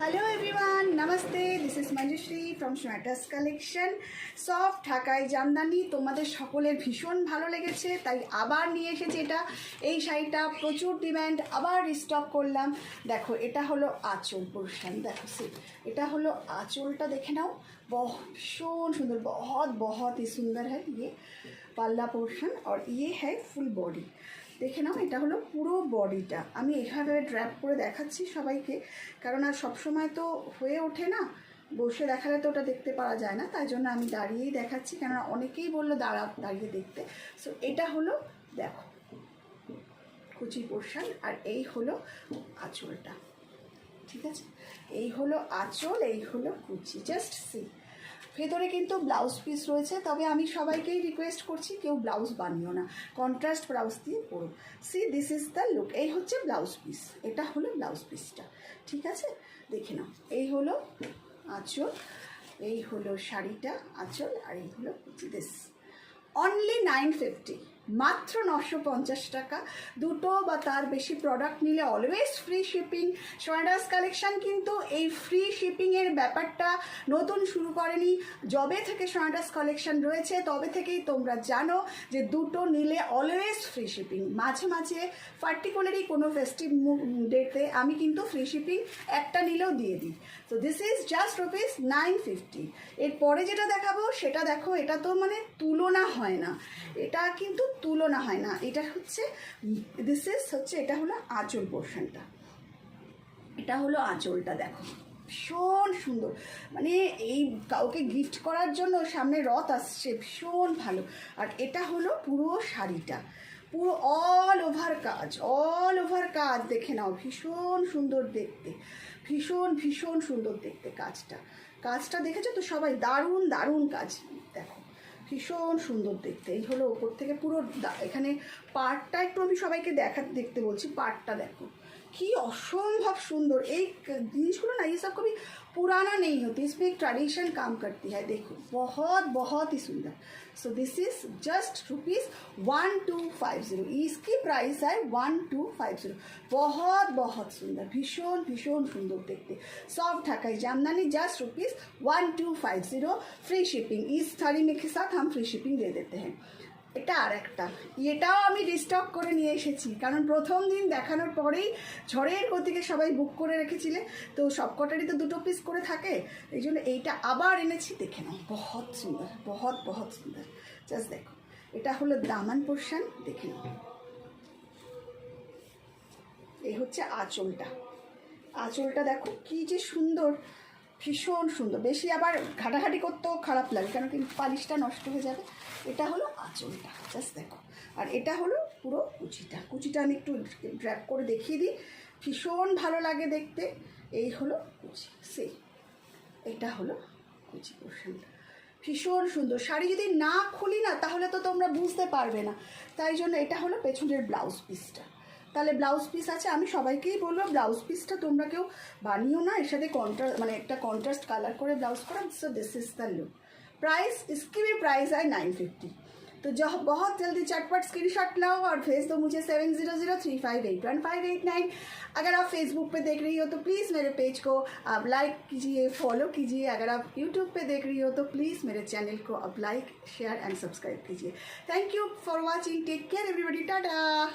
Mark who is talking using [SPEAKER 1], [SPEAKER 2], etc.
[SPEAKER 1] Hello everyone, নমস্তে। This is Manjushree from Sonata's collection. Soft Dhakai Jamdani তোমাদের সকলের ভীষণ ভালো লেগেছে, তাই আবার নিয়ে এসেছি এটা। এই শাড়িটা প্রচুর ডিম্যান্ড, আবার রিস্টক করলাম। দেখো, এটা হলো আঁচল পোর্শন। দেখো এটা হলো আঁচলটা, দেখে নাও। ভীষণ সুন্দর, बहुत ही सुंदर है ये পাল্লা পোর্শন। আর ইয়ে হ্যাঁ ফুল বডি, দেখে নাও। এটা হলো পুরো বডিটা। আমি এভাবে ড্র্যাপ করে দেখাচ্ছি সবাইকে, কারণ আর সবসময় তো হয়ে ওঠে না, বসে দেখালে তো ওটা দেখতে পাওয়া যায় না, তাই জন্য আমি দাঁড়িয়েই দেখাচ্ছি, কেননা অনেকেই বললো দাঁড়িয়ে দেখতে। সো এটা হলো, দেখো, কুচি পোর্শন। আর এই হলো আঁচলটা, ঠিক আছে? এই হলো আঁচল, এই হলো কুচি। Just see. ভেতরে কিন্তু ব্লাউজ পিস রয়েছে, তবে আমি সবাইকেই রিকোয়েস্ট করছি কেউ ব্লাউজ বানিও না, কন্ট্রাস্ট ব্লাউজ দিয়ে পরো। See, this is the look. এই হচ্ছে ব্লাউজ পিস, এটা হলো ব্লাউজ পিসটা, ঠিক আছে? দেখে নাও। এই হলো আঁচল, এই হলো শাড়িটা আঁচল, আর এই হলো দিস। অনলি 950, মাত্র 950 টাকা। দুটো বা তার বেশি প্রোডাক্ট নিলে অলওয়েজ ফ্রি শিপিং। সোনাটাস কালেকশন কিন্তু এই ফ্রি শিপিংয়ের ব্যাপারটা নতুন শুরু করেনি। যবে থেকে সোনাটাস কালেকশন রয়েছে তবে থেকেই তোমরা জানো যে দুটো নিলে অলওয়েজ ফ্রি শিপিং। মাঝে মাঝে পার্টিকুলারলি কোনো ফেস্টিভ ডেতে আমি কিন্তু ফ্রি শিপিং একটা নিলেও দিয়ে দিই। তো দিস ইজ জাস্ট রুপিস 950। এরপরে যেটা দেখাবো সেটা দেখো, এটা তো মানে তুলনা হয় না, এটা কিন্তু তুলনা হয় না। এটা হচ্ছে দিস ইজ হচ্ছে, এটা হলো আঁচল পোর্শনটা, এটা হলো আঁচলটা। দেখো ভীষণ সুন্দর, মানে এই কাউকে গিফট করার জন্য সামনে রথ আসছে, ভীষণ ভালো। আর এটা হলো পুরো শাড়িটা, পুরো অল ওভার কাজ, দেখে নাও। ভীষণ সুন্দর দেখতে, ভীষণ সুন্দর দেখতে কাজটা দেখেছো তো সবাই? দারুণ কাজ, দেখো ভীষণ সুন্দর দেখতে। এই হলো ওপর থেকে পুরো এখানে পাড়টা একটু আমি সবাইকে দেখতে বলছি। পাড়টা দেখো কি অসম্ভব সুন্দর। এই জিনিসগুলো না, ये सब कभी पुराना नहीं होती, इसमें एक ट्रेडिशन काम करती है। देखो बहुत ही सुंदर। So this is just rupees 1250। इसकी प्राइस है 1250। बहुत सुंदर, भीषण सुंदर देखते। Soft Dhakai jamdani, just rupees 1250, free shipping. इस साड़ी में के साथ हम फ्री शिपिंग दे देते हैं। এটা আর একটা, এটাও আমি রিস্টক করে নিয়ে এসেছি, কারণ প্রথম দিন দেখানোর পরেই ঝড়ের গতিকে সবাই বুক করে রেখেছিলে, তো সবকটারই তো দুটো পিস করে থাকে, এই জন্য এইটা আবার এনেছি। দেখে নাও, বহুত সুন্দর, বহুত সুন্দর। জাস্ট দেখো, এটা হলো দামান পোর্শন, দেখে নাও। এই হচ্ছে আঁচলটা দেখো কি যে সুন্দর, ভীষণ সুন্দর। বেশি আবার ঘাটাঘাটি করতেও খারাপ লাগে, কেন কি পালিশটা নষ্ট হয়ে যাবে। এটা হলো আঁচলটা, জাস্ট দেখো। আর এটা হলো পুরো কুচিটা আমি একটু ড্র্যাপ করে দেখিয়ে দিই, ভীষণ ভালো লাগে দেখতে। এই হলো কুচি, এটা হলো কুচি পোর্শনটা, ভীষণ সুন্দর। শাড়ি যদি না খুলি না তাহলে তো তোমরা বুঝতে পারবে না, তাই জন্য এটা হলো পেছনের ব্লাউজ পিসটা। তাহলে ব্লাউজ পিস আছে, আমি সবাইকেই বলবো ব্লাউজ পিসটা তোমরা কেউ বানিও না, এর সাথে মানে একটা কন্ট্রাস্ট কালার করে ব্লাউজ করা। So this is the look. Price, इसकी भी प्राइस है 950। तो जो बहुत जल्दी चटपट स्क्रीनशॉट लाओ और भेज दो मुझे 7003581589। अगर आप फेसबुक पे देख रही हो तो प्लीज़ मेरे पेज को आप लाइक कीजिए, फॉलो कीजिए। अगर आप यूट्यूब पे देख रही हो तो प्लीज़ मेरे चैनल को आप लाइक, शेयर एंड सब्सक्राइब कीजिए। Thank you for watching, take care everybody, Tata.